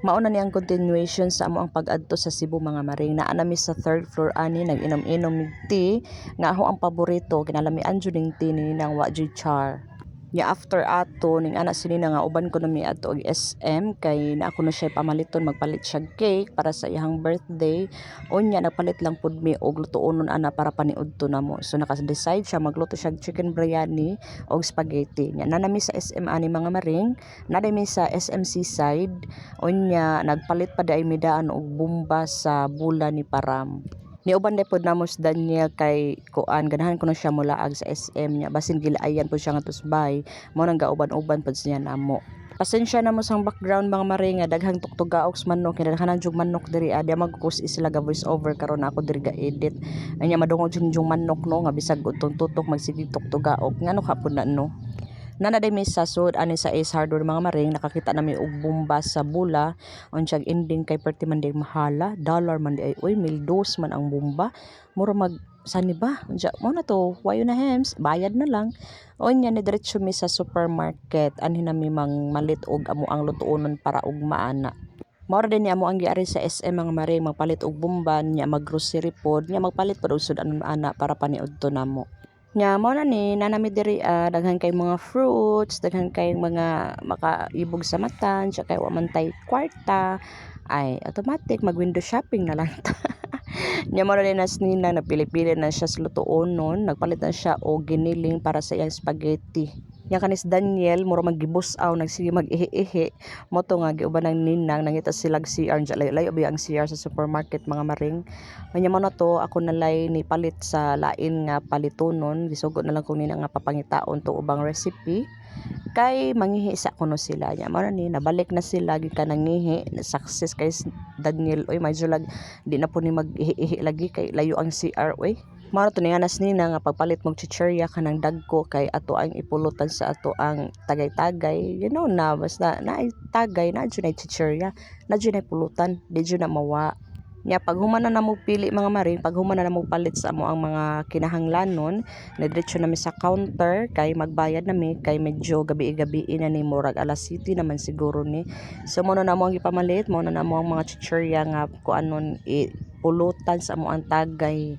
Mao na ni ang continuation sa amo ang pag-adto sa Cebu mga maring. Naa nami sa third floor ani nag-inom-inom mig tea nga ako ang paborito kinalamian jud ning tea ni nang wa jud char. Ya after ato ning ana sini na nga uban ko na mi adto og SM kay na ako na siya pamaliton magpalit siya cake para sa iyang birthday. Unya nagpalit lang pud mi og lutuonon ana para paniudto namo. So naka-decide siya magluto siya chicken biryani og spaghetti. Nya na nami sa SM ani mga maring, na mi sa SM Seaside. Unya nagpalit pa day mi daan og bomba sa bula ni Param. Niuban day pod namo si Daniel kay kuan ganahan ko na siya mulaag sa SM niya basin gilaayan po siya nga tusbay mo nang gauban-uban pod siya namo. Pasensya na mo sang background mga maringa daghang tuktugaoks manok kinahanglan jug manok diri adya magkus sila ga voice over karon ako diri ga edit anya madungog jung manok no nga bisag utong tutok magsigig tuktugaok ngano ka pud na no. Nanaday may sasod ani sa Ace Hardware mga maring nakakita nami og bomba sa bula unsyag ending kay perti man day mahala dollar man day uy 1,200 man ang bomba mura mag sani ba unya mo na to wayo na hems bayad na lang unya ni diretso mi sa supermarket anhi nami mang malit og amo ang lutuonon para ug maana. Mao din ni amo ang giari sa SM mga maring magpalit og bomba nya mag-grocery pod nya magpalit pod og sudan ana para paniudto namo. Nya mao na ni nanami diri daghan kay mga fruits, daghan kay mga makaibog sa mata, siya kay wa man tay kwarta, ay automatic mag window shopping na lang ta. Nya mao na ni nas nina napili-pili na siya sa lutuonon, nagpalit na siya og giniling para sa iyang spaghetti. Nya kanis Daniel mura maggibusaw nagsige mag-ihi-ihi mo to nga giuban ng ninang nangita silag CR layo ba ang CR sa supermarket mga maring. Nya mo na to ako nalay ni palit sa lain nga palitonon gisugo na lang kung nina nga papangitaon to ubang recipe kay mangihi sa kuno sila nya mo na ni nabalik na sila gikan nangihi success kay Daniel oy medyo lag di na po ni mag-ihi lagi kay layo ang CR oy. Mao to nianas nina nga pagpalit mong chichirya kanang dagko kay ato ang ipulutan sa ato ang tagay-tagay you know na basta naay tagay na jud ay chichirya na jud ay pulutan di jud na mawa. Nya pag human na namo pili mga maring pag human na namo palit sa amo ang mga kinahanglanon na diretso nami sa counter kay magbayad nami kay medyo gabi-gabi na ni murag alas 7 naman siguro ni. So mo na namo ang ipamalit mo na namo ang mga chichirya nga kuanon ipulutan sa amo ang tagay.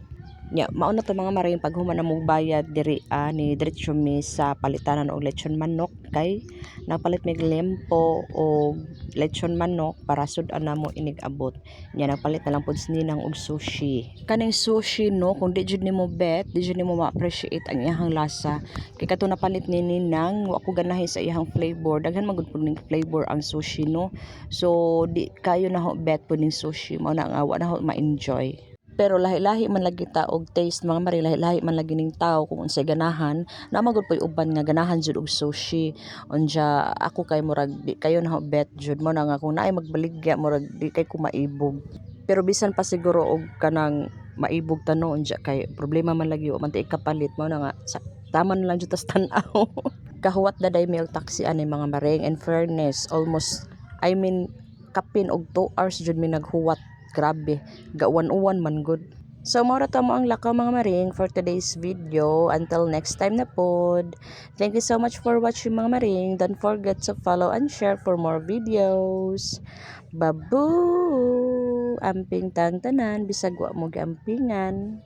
Nya mao na to mga maring pag human na mo bayad diri ni diretso mi sa palitanan og lechon manok kay nagpalit mig lempo og lechon manok para sud-an namo inig abot. Nya nagpalit na lang pud ninang og sushi. Kaning sushi no kung di jud nimo bet di jud nimo ma-appreciate ang iyang lasa kay kato napalit ni ninang wa ko ganahi sa iyang flavor daghan magud pud ning flavor ang sushi no. So di kayo na ho bet pud ning sushi mao na nga wa na ho ma-enjoy. Pero lahi-lahi man lagi ta og taste mga mari lahi-lahi man lagi ning tao kung unsay ganahan na magud pay uban nga ganahan jud og sushi unya ako kay murag di kayo na bet jud mo na nga kung naay magbaligya murag di kay ko maibog pero bisan pa siguro og kanang maibog tano unya kay problema man lagi wa man tay kapalit mo na nga sa tama na lang jud tas tan-aw. Kahuwat daday mi og taxi ani mga maring in fairness almost I mean kapin og 2 hours jud mi naghuwat. Grabe, ga-101 man good. So, mora to mo ang lakaw mga maring for today's video. Until next time na pod. Thank you so much for watching mga maring. Don't forget to follow and share for more videos. Babu! Amping tang tanan, bisag wa mo gampingan.